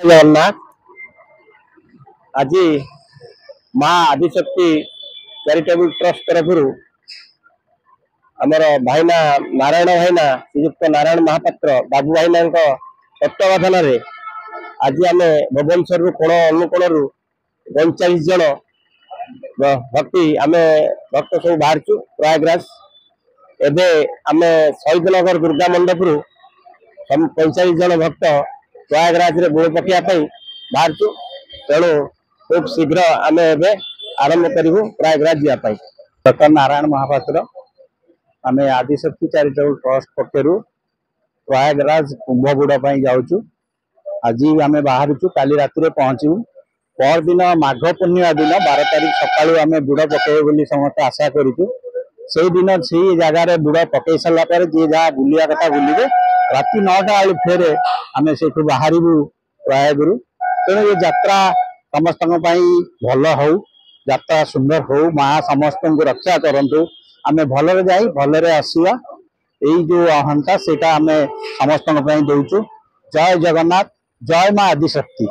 जगन्नाथ आज माँ Adishakti charitable trust तरफ आमर भाईना नारायण भाईना श्रीजुक्त नारायण महापात्र बाबू भाईना तत्वावधान आज आम भुवनेश्वर कोण अनुकोण 39 जन भक्ति आम भक्त सब बाहर प्रयागराज एवं आम शहीद नगर दुर्गा मंडप 45 जन भक्त प्रयागराज रे बुड़ पकड़ बाहर तेणु खूब शीघ्र आम आरंभ करूँ प्रयागराज जावाई। डॉक्टर नारायण महापात्र आम आदिशक्ति चैरिटेबल ट्रस्ट पक्षर प्रयागराज कुंभ बुड़ जाऊँ। आज आम बाहर काली राति पहुँचू पर दिन माघ पूर्णिमा दिन 12 तारीख सका आम बुड़ पकड़ समस्त आशा करूँ। से दिन से जगार बुड़ पकई सारापर जी जहाँ बुलिया कथा बुलिए राति 9टा बेलू फेर आम से बाहर प्रयागरु। तेणु ये यात्रा समस्त भल हो यात्रा सुंदर हो माँ समस्त को रक्षा करंतु आम भलरे जाई भलरे आसिया यही जो अहंता सेटा आम समस्त दौचु। जय जगन्नाथ जय माँ आदिशक्ति।